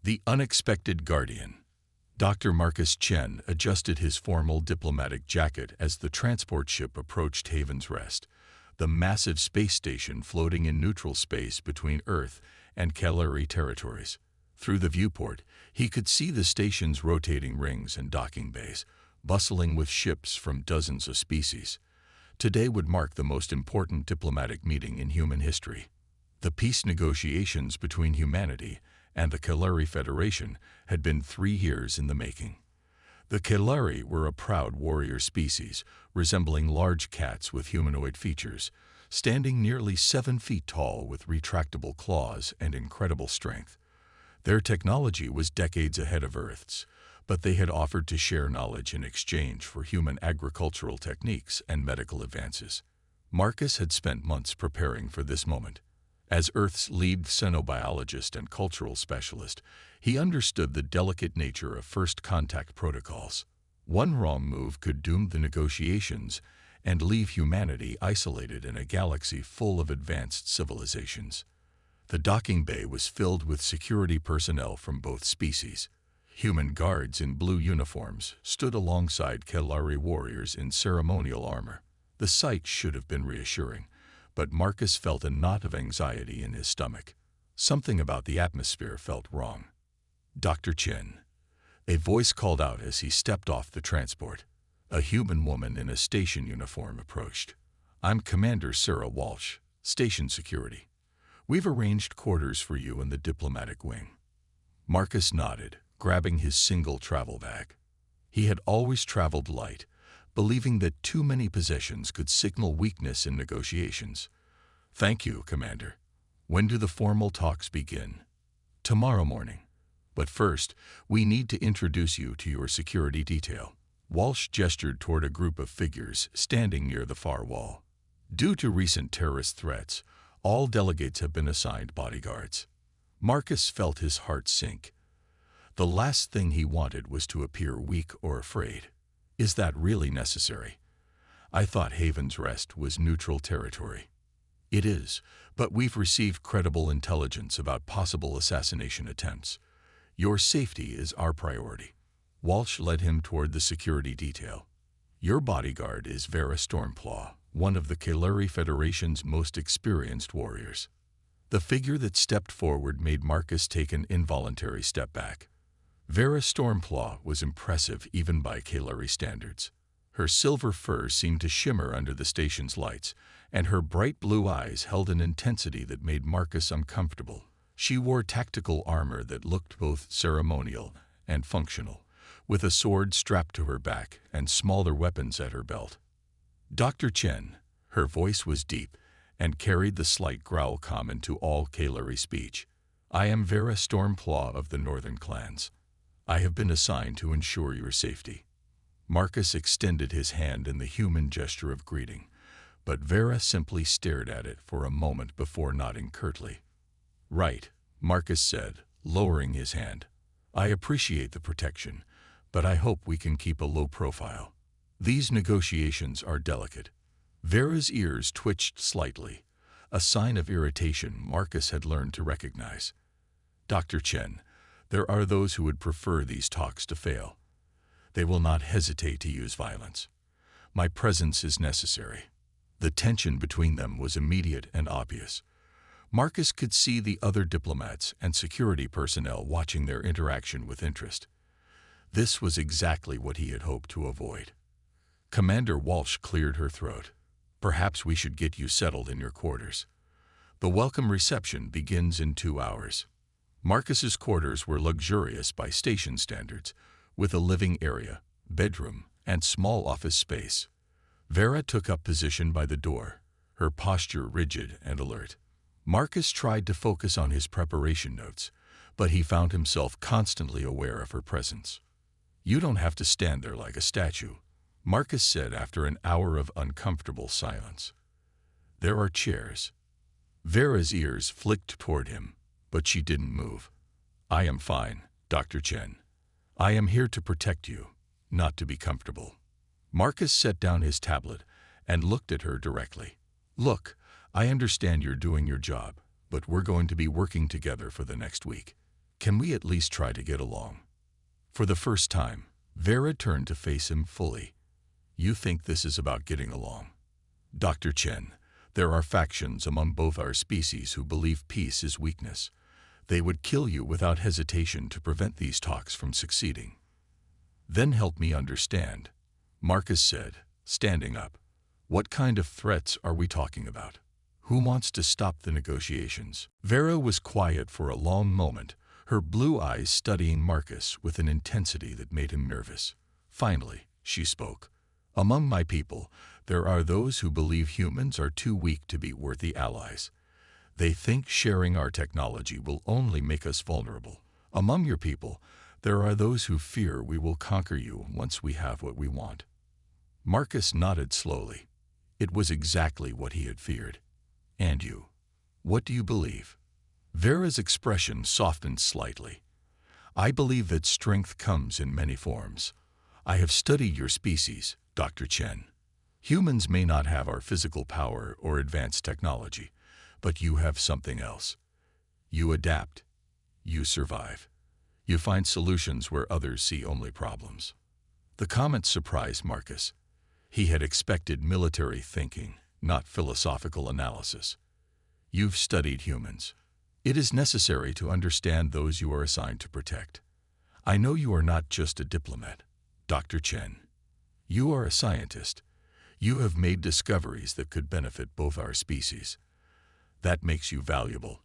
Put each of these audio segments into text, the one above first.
The unexpected guardian. Dr. Marcus Chen adjusted his formal diplomatic jacket as the transport ship approached Haven's Rest, the massive space station floating in neutral space between Earth and Kalari territories. Through the viewport, he could see the station's rotating rings and docking bays, bustling with ships from dozens of species. Today would mark the most important diplomatic meeting in human history. The peace negotiations between humanity and the Kalari Federation had been 3 years in the making. The Kalari were a proud warrior species, resembling large cats with humanoid features, standing nearly 7 feet tall with retractable claws and incredible strength. Their technology was decades ahead of Earth's, but they had offered to share knowledge in exchange for human agricultural techniques and medical advances. Marcus had spent months preparing for this moment. As Earth's lead xenobiologist and cultural specialist, he understood the delicate nature of first contact protocols. One wrong move could doom the negotiations and leave humanity isolated in a galaxy full of advanced civilizations. The docking bay was filled with security personnel from both species. Human guards in blue uniforms stood alongside Kalari warriors in ceremonial armor. The sight should have been reassuring, but Marcus felt a knot of anxiety in his stomach. Something about the atmosphere felt wrong. "Dr. Chen," a voice called out as he stepped off the transport. A human woman in a station uniform approached. "I'm Commander Sarah Walsh, Station Security. We've arranged quarters for you in the diplomatic wing." Marcus nodded, grabbing his single travel bag. He had always traveled light, believing that too many possessions could signal weakness in negotiations. "Thank you, Commander. When do the formal talks begin?" "Tomorrow morning. But first, we need to introduce you to your security detail." Walsh gestured toward a group of figures standing near the far wall. Due to recent terrorist threats, all delegates have been assigned bodyguards. Marcus felt his heart sink. The last thing he wanted was to appear weak or afraid. Is that really necessary? I thought Haven's Rest was neutral territory. It is, but we've received credible intelligence about possible assassination attempts. Your safety is our priority. Walsh led him toward the security detail. Your bodyguard is Vera Stormclaw, one of the Kalari Federation's most experienced warriors. The figure that stepped forward made Marcus take an involuntary step back. Vera Stormclaw was impressive even by Kalari standards. Her silver fur seemed to shimmer under the station's lights, and her bright blue eyes held an intensity that made Marcus uncomfortable. She wore tactical armor that looked both ceremonial and functional, with a sword strapped to her back and smaller weapons at her belt. "Dr. Chen," her voice was deep and carried the slight growl common to all Kalari speech. "I am Vera Stormclaw of the Northern Clans. I have been assigned to ensure your safety." Marcus extended his hand in the human gesture of greeting, but Vera simply stared at it for a moment before nodding curtly. "Right," Marcus said, lowering his hand. "I appreciate the protection, but I hope we can keep a low profile. These negotiations are delicate." Vera's ears twitched slightly, a sign of irritation Marcus had learned to recognize. "Dr. Chen, there are those who would prefer these talks to fail. They will not hesitate to use violence. My presence is necessary." The tension between them was immediate and obvious. Marcus could see the other diplomats and security personnel watching their interaction with interest. This was exactly what he had hoped to avoid. Commander Walsh cleared her throat. "Perhaps we should get you settled in your quarters. The welcome reception begins in 2 hours." Marcus's quarters were luxurious by station standards, with a living area, bedroom, and small office space. Vera took up position by the door, her posture rigid and alert. Marcus tried to focus on his preparation notes, but he found himself constantly aware of her presence. "You don't have to stand there like a statue," Marcus said after an hour of uncomfortable silence. "There are chairs." Vera's ears flicked toward him, but she didn't move. "I am fine, Dr. Chen. I am here to protect you, not to be comfortable." Marcus set down his tablet and looked at her directly. "Look, I understand you're doing your job, but we're going to be working together for the next week. Can we at least try to get along? For the first time, Vera turned to face him fully. You think this is about getting along? Dr. Chen, there are factions among both our species who believe peace is weakness. They would kill you without hesitation to prevent these talks from succeeding. Then help me understand, Marcus said, standing up. What kind of threats are we talking about? Who wants to stop the negotiations? Vera was quiet for a long moment, her blue eyes studying Marcus with an intensity that made him nervous. Finally, she spoke. Among my people, there are those who believe humans are too weak to be worthy allies. They think sharing our technology will only make us vulnerable. Among your people, there are those who fear we will conquer you once we have what we want. Marcus nodded slowly. It was exactly what he had feared. And you? What do you believe? Vera's expression softened slightly. I believe that strength comes in many forms. I have studied your species, Dr. Chen. Humans may not have our physical power or advanced technology, but you have something else. You adapt. You survive. You find solutions where others see only problems. The comment surprised Marcus. He had expected military thinking, not philosophical analysis. You've studied humans. It is necessary to understand those you are assigned to protect. I know you are not just a diplomat, Dr. Chen. You are a scientist. You have made discoveries that could benefit both our species. That makes you valuable,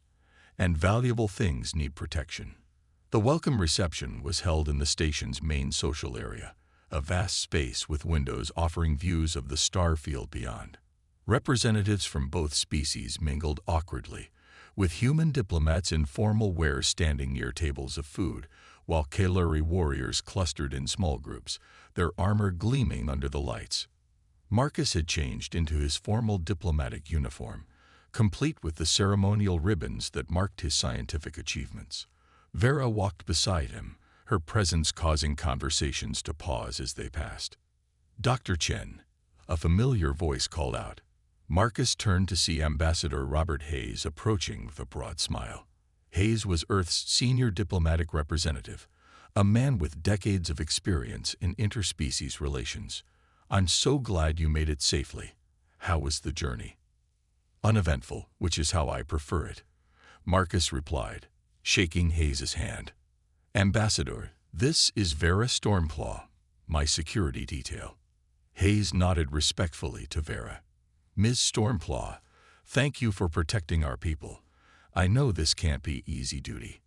and valuable things need protection. The welcome reception was held in the station's main social area, a vast space with windows offering views of the star field beyond. Representatives from both species mingled awkwardly, with human diplomats in formal wear standing near tables of food, while Kaluri warriors clustered in small groups, their armor gleaming under the lights. Marcus had changed into his formal diplomatic uniform, complete with the ceremonial ribbons that marked his scientific achievements. Vera walked beside him, her presence causing conversations to pause as they passed. Dr. Chen, a familiar voice called out. Marcus turned to see Ambassador Robert Hayes approaching with a broad smile. Hayes was Earth's senior diplomatic representative, a man with decades of experience in interspecies relations. I'm so glad you made it safely. How was the journey? Uneventful, which is how I prefer it, Marcus replied, shaking Hayes's hand. Ambassador, this is Vera Stormclaw, my security detail. Hayes nodded respectfully to Vera. Ms. Stormclaw, thank you for protecting our people. I know this can't be easy duty.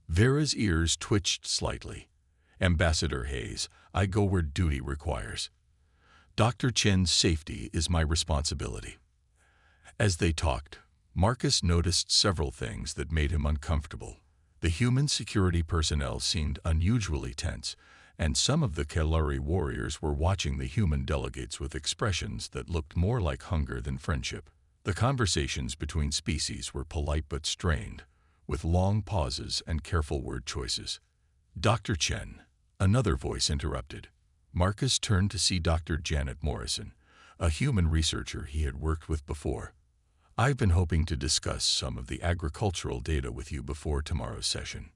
Vera's ears twitched slightly. Ambassador Hayes, I go where duty requires. Dr. Chen's safety is my responsibility. As they talked, Marcus noticed several things that made him uncomfortable. The human security personnel seemed unusually tense, and some of the Kaluri warriors were watching the human delegates with expressions that looked more like hunger than friendship. The conversations between species were polite but strained, with long pauses and careful word choices. Dr. Chen, another voice interrupted. Marcus turned to see Dr. Janet Morrison, a human researcher he had worked with before. I've been hoping to discuss some of the agricultural data with you before tomorrow's session.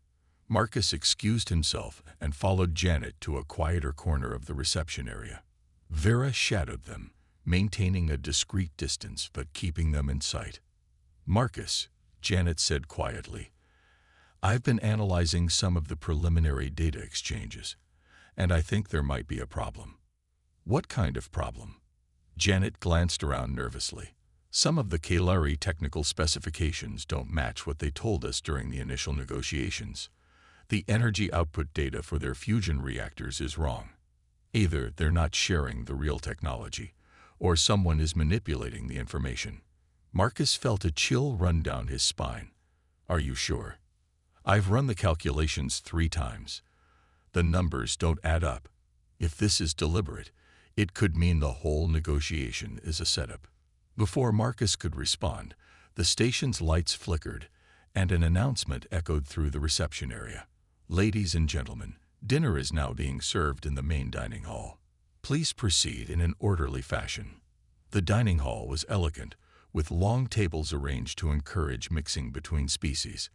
Marcus excused himself and followed Janet to a quieter corner of the reception area. Vera shadowed them, maintaining a discreet distance but keeping them in sight. Marcus, Janet said quietly, I've been analyzing some of the preliminary data exchanges, and I think there might be a problem. What kind of problem? Janet glanced around nervously. Some of the Kaluri technical specifications don't match what they told us during the initial negotiations. The energy output data for their fusion reactors is wrong. Either they're not sharing the real technology, or someone is manipulating the information. Marcus felt a chill run down his spine. Are you sure? I've run the calculations 3 times. The numbers don't add up. If this is deliberate, it could mean the whole negotiation is a setup. Before Marcus could respond, the station's lights flickered, and an announcement echoed through the reception area. Ladies and gentlemen, dinner is now being served in the main dining hall. Please proceed in an orderly fashion. The dining hall was elegant, with long tables arranged to encourage mixing between species.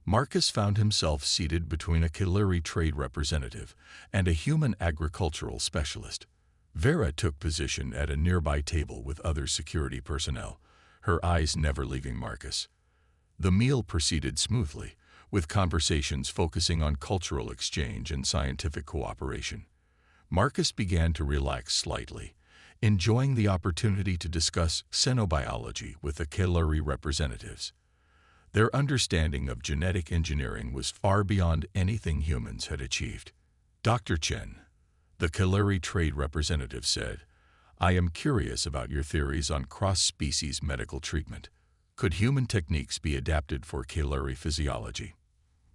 Marcus found himself seated between a Kalari trade representative and a human agricultural specialist. Vera took position at a nearby table with other security personnel, her eyes never leaving Marcus. The meal proceeded smoothly, with conversations focusing on cultural exchange and scientific cooperation. Marcus began to relax slightly, enjoying the opportunity to discuss xenobiology with the Kalari representatives. Their understanding of genetic engineering was far beyond anything humans had achieved. Dr. Chen, the Kalari trade representative, said, "I am curious about your theories on cross-species medical treatment. Could human techniques be adapted for Kalari physiology?"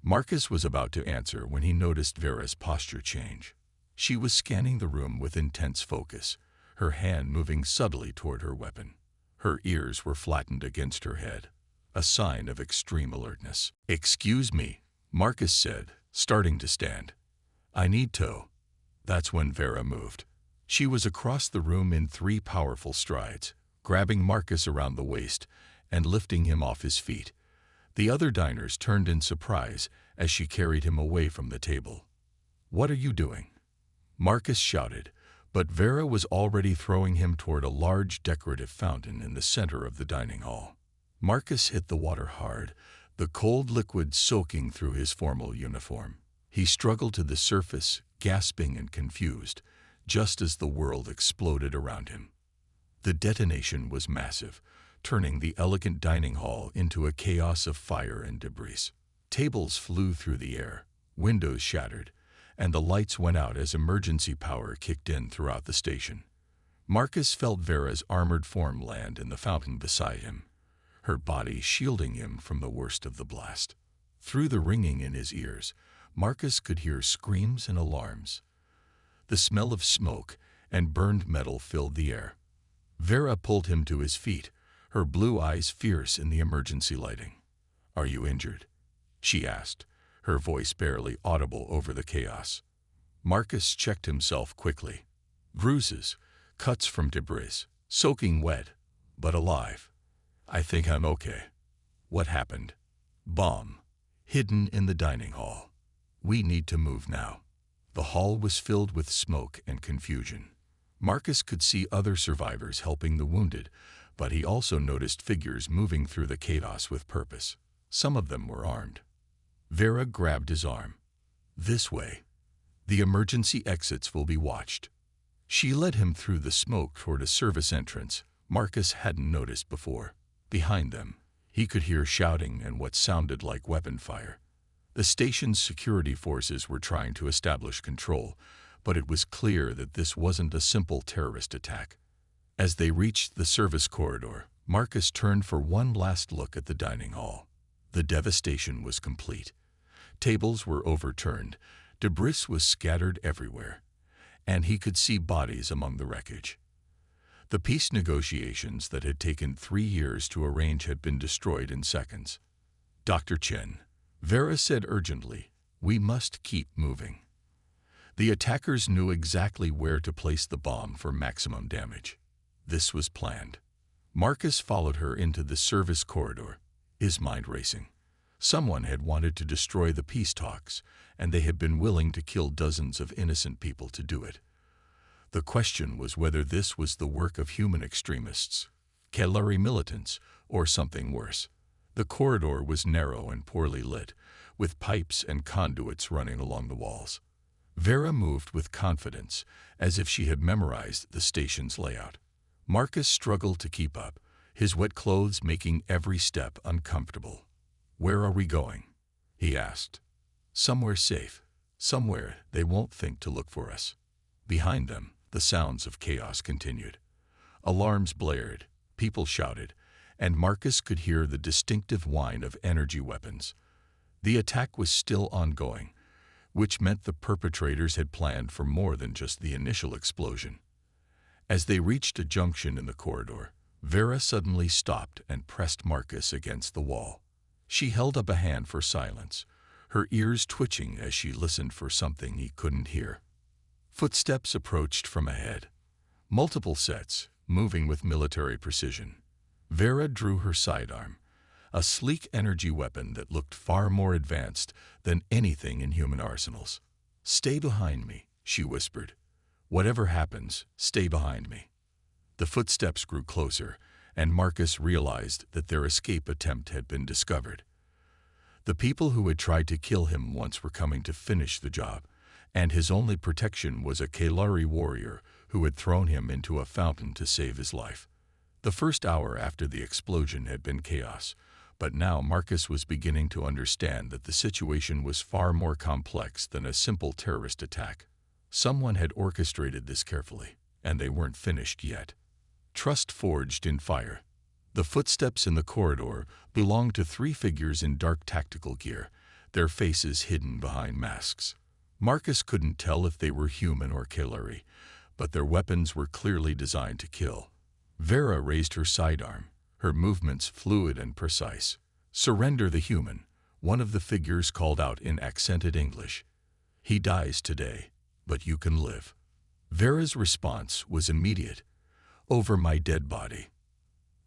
Marcus was about to answer when he noticed Vera's posture change. She was scanning the room with intense focus, her hand moving subtly toward her weapon. Her ears were flattened against her head, a sign of extreme alertness. "Excuse me," Marcus said, starting to stand. "I need to." That's when Vera moved. She was across the room in 3 powerful strides, grabbing Marcus around the waist and lifting him off his feet. The other diners turned in surprise as she carried him away from the table. "What are you doing?" Marcus shouted, but Vera was already throwing him toward a large decorative fountain in the center of the dining hall. Marcus hit the water hard, the cold liquid soaking through his formal uniform. He struggled to the surface, gasping and confused, just as the world exploded around him. The detonation was massive, turning the elegant dining hall into a chaos of fire and debris. Tables flew through the air, windows shattered, and the lights went out as emergency power kicked in throughout the station. Marcus felt Vera's armored form land in the fountain beside him, her body shielding him from the worst of the blast. Through the ringing in his ears, Marcus could hear screams and alarms. The smell of smoke and burned metal filled the air. Vera pulled him to his feet, her blue eyes fierce in the emergency lighting. "Are you injured?" she asked, her voice barely audible over the chaos. Marcus checked himself quickly. Bruises, cuts from debris, soaking wet, but alive. "I think I'm okay." "What happened?" "Bomb. Hidden in the dining hall. We need to move now." The hall was filled with smoke and confusion. Marcus could see other survivors helping the wounded, but he also noticed figures moving through the chaos with purpose. Some of them were armed. Vera grabbed his arm. "This way. The emergency exits will be watched." She led him through the smoke toward a service entrance Marcus hadn't noticed before. Behind them, he could hear shouting and what sounded like weapon fire. The station's security forces were trying to establish control, but it was clear that this wasn't a simple terrorist attack. As they reached the service corridor, Marcus turned for one last look at the dining hall. The devastation was complete. Tables were overturned, debris was scattered everywhere, and he could see bodies among the wreckage. The peace negotiations that had taken 3 years to arrange had been destroyed in seconds. "Dr. Chen," Vera said urgently, "we must keep moving." The attackers knew exactly where to place the bomb for maximum damage. This was planned. Marcus followed her into the service corridor, his mind racing. Someone had wanted to destroy the peace talks, and they had been willing to kill dozens of innocent people to do it. The question was whether this was the work of human extremists, Kalari militants, or something worse. The corridor was narrow and poorly lit, with pipes and conduits running along the walls. Vera moved with confidence, as if she had memorized the station's layout. Marcus struggled to keep up, his wet clothes making every step uncomfortable. "Where are we going?" he asked. "Somewhere safe, somewhere they won't think to look for us." Behind them, the sounds of chaos continued. Alarms blared, people shouted, and Marcus could hear the distinctive whine of energy weapons. The attack was still ongoing, which meant the perpetrators had planned for more than just the initial explosion. As they reached a junction in the corridor, Vera suddenly stopped and pressed Marcus against the wall. She held up a hand for silence, her ears twitching as she listened for something he couldn't hear. Footsteps approached from ahead. Multiple sets, moving with military precision. Vera drew her sidearm. a sleek energy weapon that looked far more advanced than anything in human arsenals. "Stay behind me," she whispered. "Whatever happens, stay behind me." The footsteps grew closer, and Marcus realized that their escape attempt had been discovered. The people who had tried to kill him once were coming to finish the job, and his only protection was a Kalari warrior who had thrown him into a fountain to save his life. The first hour after the explosion had been chaos, but now Marcus was beginning to understand that the situation was far more complex than a simple terrorist attack. Someone had orchestrated this carefully, and they weren't finished yet. Trust forged in fire. The footsteps in the corridor belonged to three figures in dark tactical gear, their faces hidden behind masks. Marcus couldn't tell if they were human or Kalari, but their weapons were clearly designed to kill. Vera raised her sidearm, her movements fluid and precise. "Surrender the human," one of the figures called out in accented English. "He dies today, but you can live." Vera's response was immediate. "Over my dead body."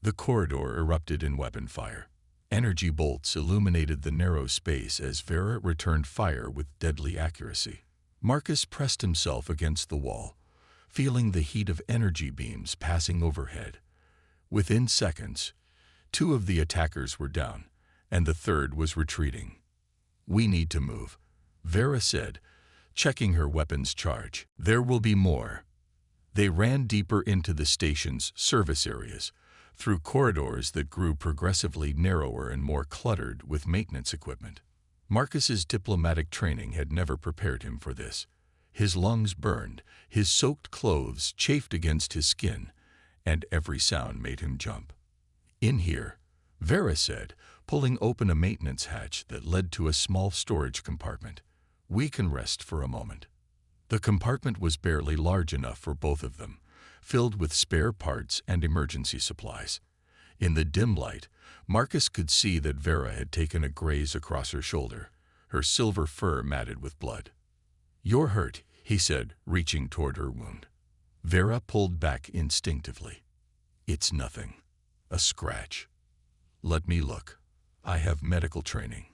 The corridor erupted in weapon fire. Energy bolts illuminated the narrow space as Vera returned fire with deadly accuracy. Marcus pressed himself against the wall, feeling the heat of energy beams passing overhead. Within seconds, two of the attackers were down, and the third was retreating. "We need to move," Vera said, checking her weapon's charge. "There will be more." They ran deeper into the station's service areas, through corridors that grew progressively narrower and more cluttered with maintenance equipment. Marcus's diplomatic training had never prepared him for this. His lungs burned, his soaked clothes chafed against his skin, and every sound made him jump. "In here," Vera said, pulling open a maintenance hatch that led to a small storage compartment. "We can rest for a moment." The compartment was barely large enough for both of them, filled with spare parts and emergency supplies. In the dim light, Marcus could see that Vera had taken a graze across her shoulder, her silver fur matted with blood. "You're hurt," he said, reaching toward her wound. Vera pulled back instinctively. "It's nothing. A scratch." "Let me look. I have medical training."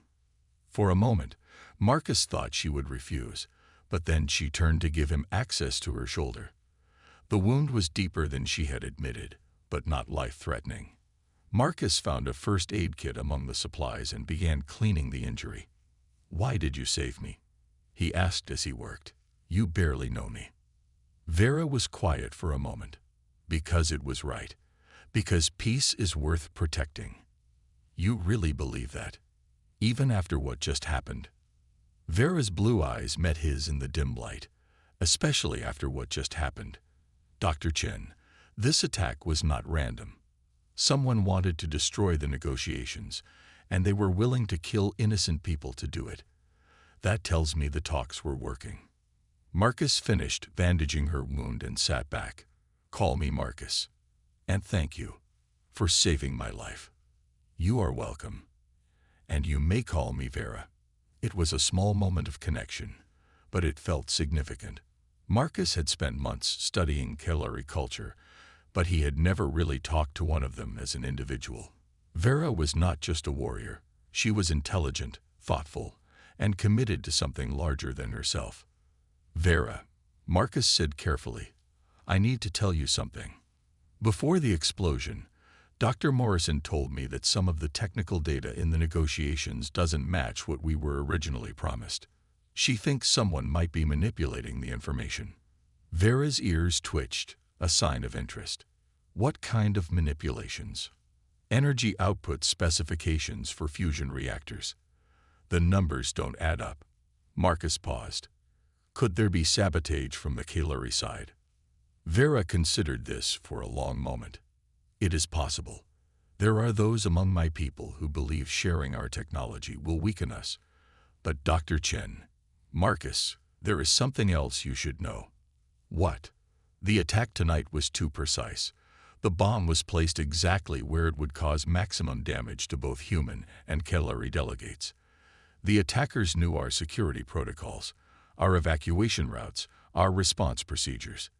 For a moment, Marcus thought she would refuse, but then she turned to give him access to her shoulder. The wound was deeper than she had admitted, but not life-threatening. Marcus found a first aid kit among the supplies and began cleaning the injury. "Why did you save me?" he asked as he worked. "You barely know me." Vera was quiet for a moment. "Because it was right. Because peace is worth protecting." "You really believe that? Even after what just happened?" Vera's blue eyes met his in the dim light. "Especially after what just happened. Dr. Chen, this attack was not random. Someone wanted to destroy the negotiations, and they were willing to kill innocent people to do it. That tells me the talks were working." Marcus finished bandaging her wound and sat back. "Call me Marcus. And thank you for saving my life." "You are welcome. And you may call me Vera." It was a small moment of connection, but it felt significant. Marcus had spent months studying Kalari culture, but he had never really talked to one of them as an individual. Vera was not just a warrior. She was intelligent, thoughtful, and committed to something larger than herself. "Vera," Marcus said carefully, "I need to tell you something. Before the explosion, Dr. Morrison told me that some of the technical data in the negotiations doesn't match what we were originally promised. She thinks someone might be manipulating the information." Vera's ears twitched, a sign of interest. "What kind of manipulations?" "Energy output specifications for fusion reactors. The numbers don't add up." Marcus paused. "Could there be sabotage from the Kalari side?" Vera considered this for a long moment. "It is possible. There are those among my people who believe sharing our technology will weaken us. But Dr. Chen, Marcus, there is something else you should know." "What?" "The attack tonight was too precise. The bomb was placed exactly where it would cause maximum damage to both human and Kalari delegates. The attackers knew our security protocols, our evacuation routes, our response procedures.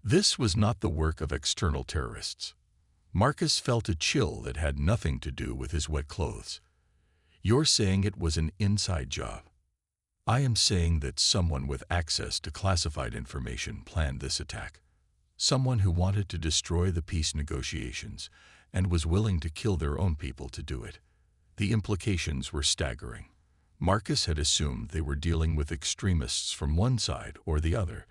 This was not the work of external terrorists. Marcus felt a chill that had nothing to do with his wet clothes. You're saying it was an inside job. I am saying that someone with access to classified information planned this attack. Someone who wanted to destroy the peace negotiations and was willing to kill their own people to do it. The implications were staggering. Marcus had assumed they were dealing with extremists from one side or the other,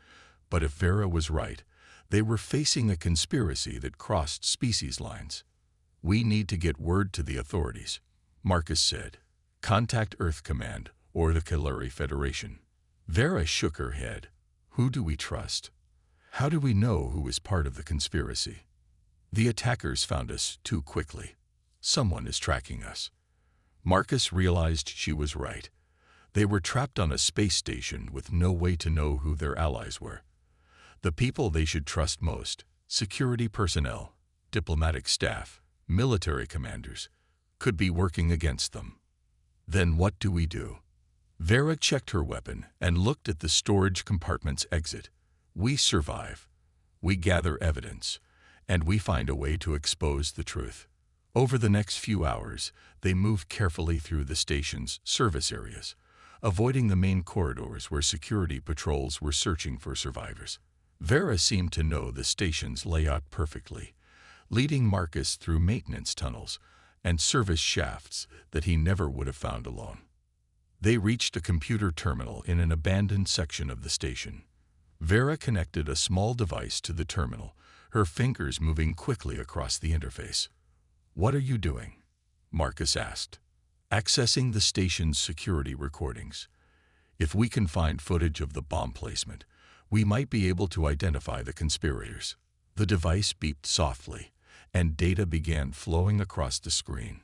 but if Vera was right, they were facing a conspiracy that crossed species lines. We need to get word to the authorities, Marcus said. Contact Earth Command or the Kalari Federation. Vera shook her head. Who do we trust? How do we know who is part of the conspiracy? The attackers found us too quickly. Someone is tracking us. Marcus realized she was right. They were trapped on a space station with no way to know who their allies were. The people they should trust most, security personnel, diplomatic staff, military commanders, could be working against them. Then what do we do? Vera checked her weapon and looked at the storage compartment's exit. We survive. We gather evidence, and we find a way to expose the truth. Over the next few hours, they moved carefully through the station's service areas, avoiding the main corridors where security patrols were searching for survivors. Vera seemed to know the station's layout perfectly, leading Marcus through maintenance tunnels and service shafts that he never would have found alone. They reached a computer terminal in an abandoned section of the station. Vera connected a small device to the terminal, her fingers moving quickly across the interface. "What are you doing?" Marcus asked. "Accessing the station's security recordings. If we can find footage of the bomb placement, we might be able to identify the conspirators." The device beeped softly, and data began flowing across the screen.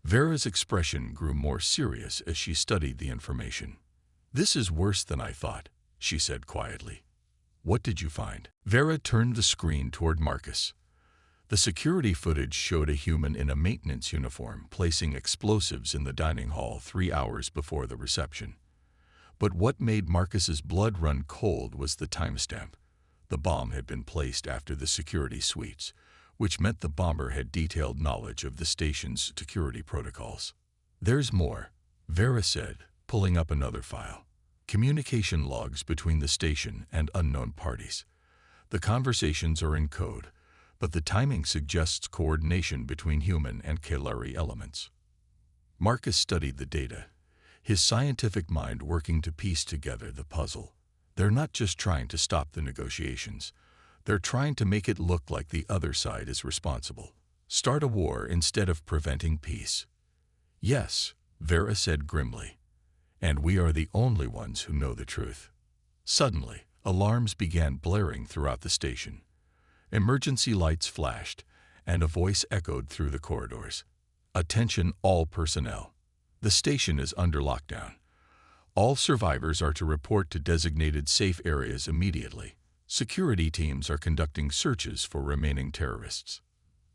Vera's expression grew more serious as she studied the information. "This is worse than I thought," she said quietly. "What did you find?" Vera turned the screen toward Marcus. The security footage showed a human in a maintenance uniform placing explosives in the dining hall 3 hours before the reception. But what made Marcus's blood run cold was the timestamp. The bomb had been placed after the security suites, which meant the bomber had detailed knowledge of the station's security protocols. "There's more," Vera said, pulling up another file. "Communication logs between the station and unknown parties. The conversations are in code, but the timing suggests coordination between human and Kalari elements." Marcus studied the data, his scientific mind working to piece together the puzzle. They're not just trying to stop the negotiations. They're trying to make it look like the other side is responsible. Start a war instead of preventing peace. "Yes," Vera said grimly. "And we are the only ones who know the truth." Suddenly, alarms began blaring throughout the station. Emergency lights flashed, and a voice echoed through the corridors. "Attention all personnel. The station is under lockdown. All survivors are to report to designated safe areas immediately. Security teams are conducting searches for remaining terrorists."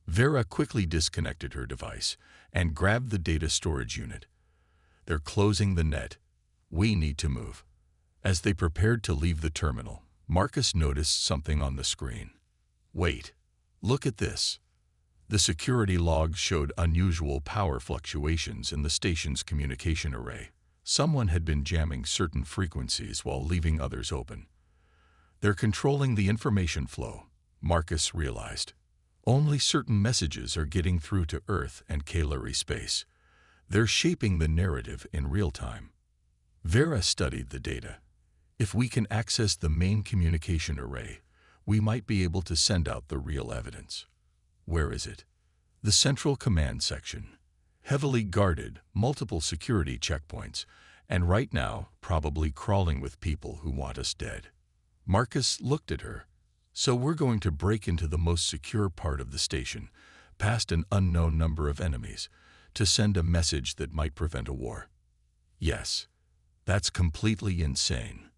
Vera quickly disconnected her device and grabbed the data storage unit. "They're closing the net. We need to move." As they prepared to leave the terminal, Marcus noticed something on the screen. "Wait, look at this." The security logs showed unusual power fluctuations in the station's communication array. Someone had been jamming certain frequencies while leaving others open. "They're controlling the information flow," Marcus realized. "Only certain messages are getting through to Earth and Kalari space. They're shaping the narrative in real time." Vera studied the data. "If we can access the main communication array, we might be able to send out the real evidence." "Where is it?" "The Central Command section. Heavily guarded, multiple security checkpoints, and right now probably crawling with people who want us dead." Marcus looked at her. "So we're going to break into the most secure part of the station, past an unknown number of enemies, to send a message that might prevent a war." "Yes, that's completely insane."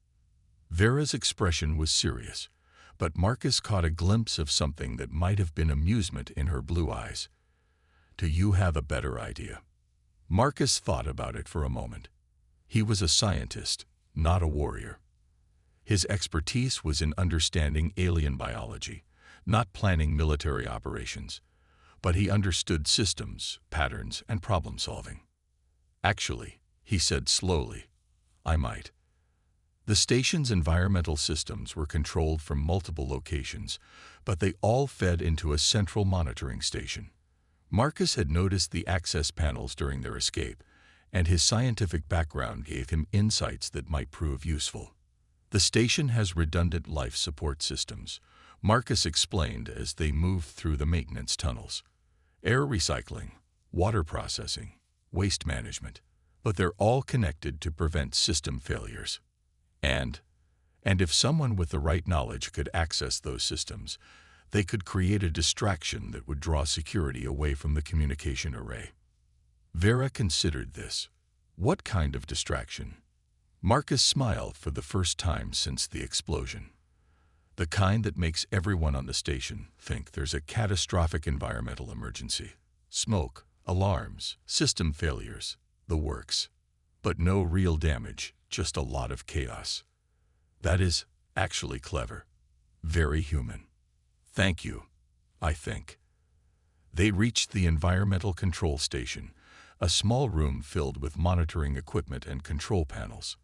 Vera's expression was serious, but Marcus caught a glimpse of something that might have been amusement in her blue eyes. "Do you have a better idea?" Marcus thought about it for a moment. He was a scientist, not a warrior. His expertise was in understanding alien biology, not planning military operations. but he understood systems, patterns, and problem-solving. "Actually," he said slowly, "I might." The station's environmental systems were controlled from multiple locations, but they all fed into a central monitoring station. Marcus had noticed the access panels during their escape, and his scientific background gave him insights that might prove useful. "The station has redundant life support systems," Marcus explained as they moved through the maintenance tunnels. "Air recycling, water processing, waste management, but they're all connected to prevent system failures. And if someone with the right knowledge could access those systems, they could create a distraction that would draw security away from the communication array." Vera considered this. What kind of distraction? Marcus smiled for the first time since the explosion. "The kind that makes everyone on the station think there's a catastrophic environmental emergency. Smoke, alarms, system failures, the works. But no real damage, just a lot of chaos. That is actually clever. Very human. Thank you, I think." They reached the environmental control station, a small room filled with monitoring equipment and control panels.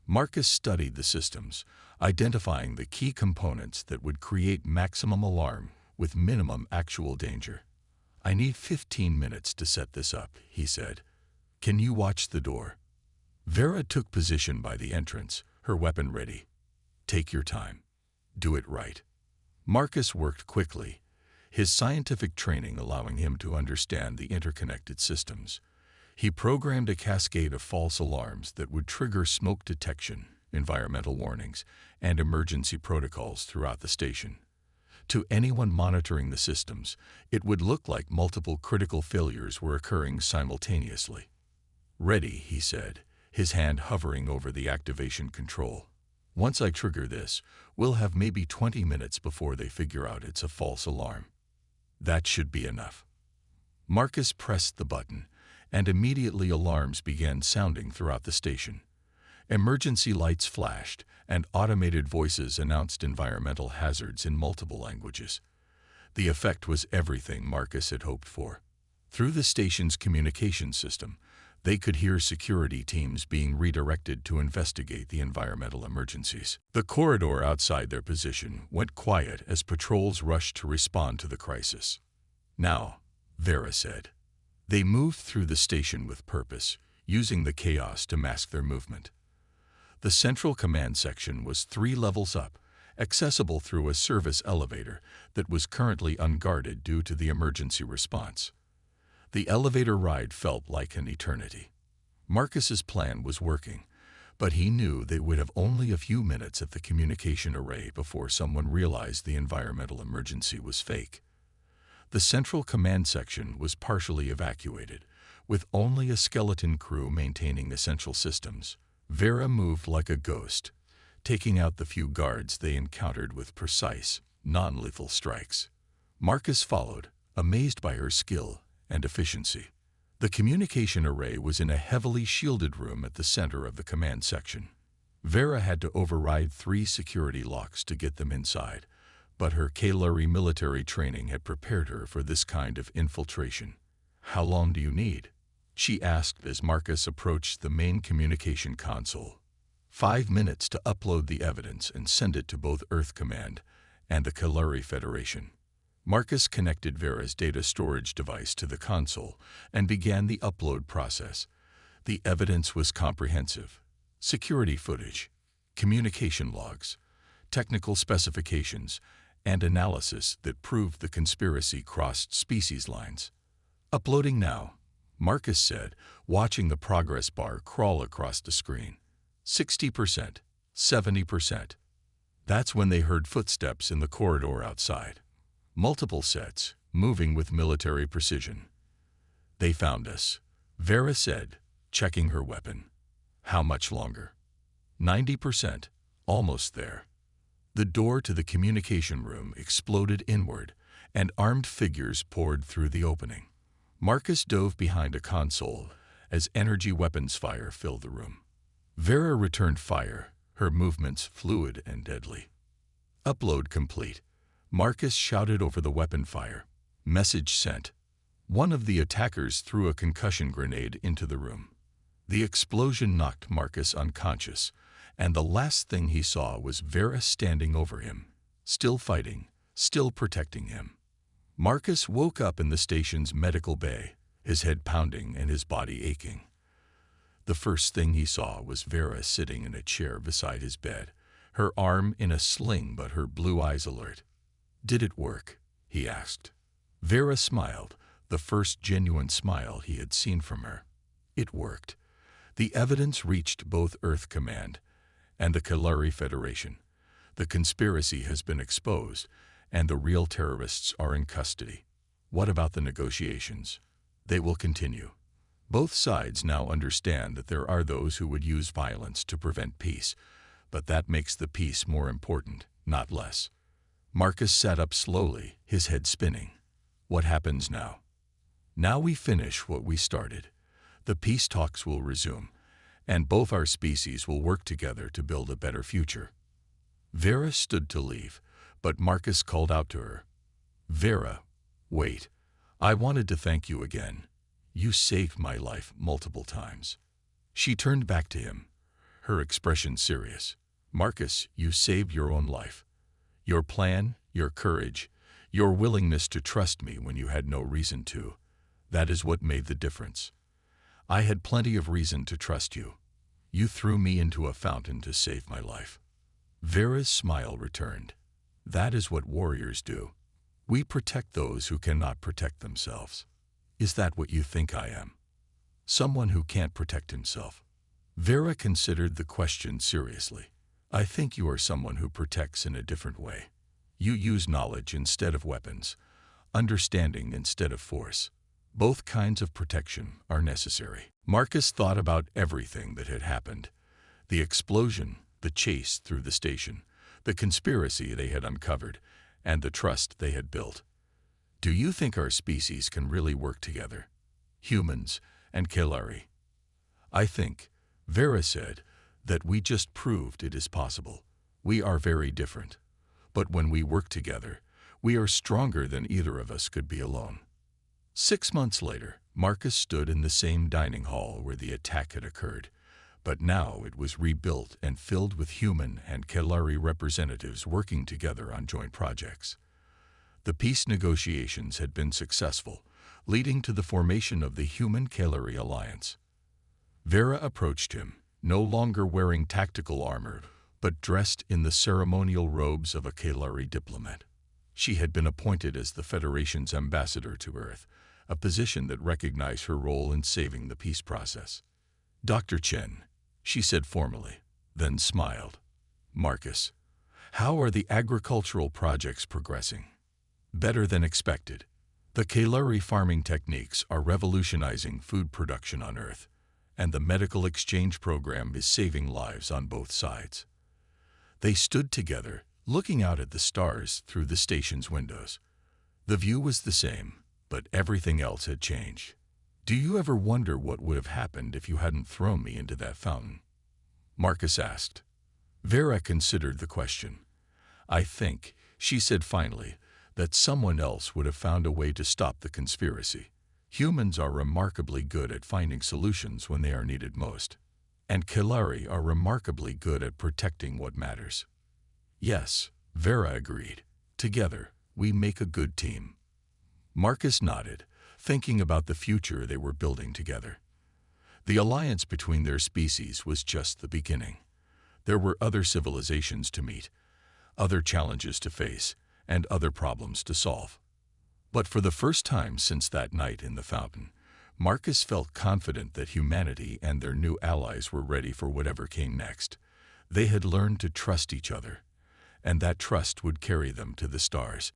Marcus studied the systems, identifying the key components that would create maximum alarm with minimum actual danger. "I need 15 minutes to set this up," he said. "Can you watch the door?" Vera took position by the entrance, her weapon ready. "Take your time. Do it right." Marcus worked quickly, his scientific training allowing him to understand the interconnected systems. He programmed a cascade of false alarms that would trigger smoke detection, environmental warnings, and emergency protocols throughout the station. To anyone monitoring the systems, it would look like multiple critical failures were occurring simultaneously. "Ready," he said, his hand hovering over the activation control. "Once I trigger this, we'll have maybe 20 minutes before they figure out it's a false alarm. That should be enough." Marcus pressed the button, and immediately alarms began sounding throughout the station. Emergency lights flashed, and automated voices announced environmental hazards in multiple languages. The effect was everything Marcus had hoped for. Through the station's communication system, they could hear security teams being redirected to investigate the environmental emergencies. The corridor outside their position went quiet as patrols rushed to respond to the crisis. "Now," Vera said. They moved through the station with purpose, using the chaos to mask their movement. The central command section was 3 levels up, accessible through a service elevator that was currently unguarded due to the emergency response. The elevator ride felt like an eternity. Marcus's plan was working, but he knew they would have only a few minutes at the communication array before someone realized the environmental emergency was fake. The central command section was partially evacuated, with only a skeleton crew maintaining essential systems. Vera moved like a ghost, taking out the few guards they encountered with precise, non-lethal strikes. Marcus followed, amazed by her skill and efficiency. The communication array was in a heavily shielded room at the center of the command section. Vera had to override 3 security locks to get them inside, but her Kalari military training had prepared her for this kind of infiltration. "How long do you need?" she asked as Marcus approached the main communication console. 5 minutes to upload the evidence and send it to both Earth Command and the Kalari Federation. Marcus connected Vera's data storage device to the console and began the upload process. The evidence was comprehensive. Security footage, communication logs, technical specifications, and analysis that proved the conspiracy crossed species lines. "Uploading now," Marcus said, watching the progress bar crawl across the screen. 60%, 70%. That's when they heard footsteps in the corridor outside. Multiple sets, moving with military precision. "They found us," Vera said, checking her weapon. "How much longer?" 90%, almost there." The door to the communication room exploded inward, and armed figures poured through the opening. Marcus dove behind a console as energy weapons fire filled the room. Vera returned fire, her movements fluid and deadly. "Upload complete," Marcus shouted over the weapon fire. "Message sent. One of the attackers threw a concussion grenade into the room. The explosion knocked Marcus unconscious, and the last thing he saw was Vera standing over him, still fighting, still protecting him. Marcus woke up in the station's medical bay, his head pounding and his body aching. The first thing he saw was Vera sitting in a chair beside his bed, her arm in a sling but her blue eyes alert. "Did it work?" he asked. Vera smiled, the first genuine smile he had seen from her. It worked. The evidence reached both Earth Command and the Kalari Federation. The conspiracy has been exposed, and the real terrorists are in custody. What about the negotiations? They will continue. Both sides now understand that there are those who would use violence to prevent peace, but that makes the peace more important, not less. Marcus sat up slowly, his head spinning. What happens now? Now we finish what we started. The peace talks will resume, and both our species will work together to build a better future. Vera stood to leave, but Marcus called out to her. "Vera, wait. I wanted to thank you again. You saved my life multiple times." She turned back to him, her expression serious. "Marcus, you saved your own life. Your plan, your courage, your willingness to trust me when you had no reason to. That is what made the difference. I had plenty of reason to trust you. You threw me into a fountain to save my life." Vera's smile returned. "That is what warriors do. We protect those who cannot protect themselves. Is that what you think I am? Someone who can't protect himself?" Vera considered the question seriously. "I think you are someone who protects in a different way. You use knowledge instead of weapons, understanding instead of force. Both kinds of protection are necessary." Marcus thought about everything that had happened. The explosion, the chase through the station, the conspiracy they had uncovered, and the trust they had built. "Do you think our species can really work together? Humans and Kalari?" "I think," Vera said, "that we just proved it is possible. We are very different. But when we work together, we are stronger than either of us could be alone." 6 months later, Marcus stood in the same dining hall where the attack had occurred, but now it was rebuilt and filled with human and Kalari representatives working together on joint projects. The peace negotiations had been successful, leading to the formation of the Human-Kalari Alliance. Vera approached him, no longer wearing tactical armor, but dressed in the ceremonial robes of a Kalari diplomat. She had been appointed as the Federation's ambassador to Earth, a position that recognized her role in saving the peace process. "Dr. Chen," she said formally, then smiled. "Marcus, how are the agricultural projects progressing?" "Better than expected. The Kalari farming techniques are revolutionizing food production on Earth, and the medical exchange program is saving lives on both sides." They stood together, looking out at the stars through the station's windows. The view was the same, but everything else had changed. "Do you ever wonder what would have happened if you hadn't thrown me into that fountain?" Marcus asked. Vera considered the question. "I think," she said finally, "that someone else would have found a way to stop the conspiracy. Humans are remarkably good at finding solutions when they are needed most. And Kalari are remarkably good at protecting what matters." "Yes," Vera agreed. "Together, we make a good team." Marcus nodded, thinking about the future they were building together. The alliance between their species was just the beginning. There were other civilizations to meet, other challenges to face, and other problems to solve. But for the first time since that night in the fountain, Marcus felt confident that humanity and their new allies were ready for whatever came next. They had learned to trust each other, and that trust would carry them to the stars.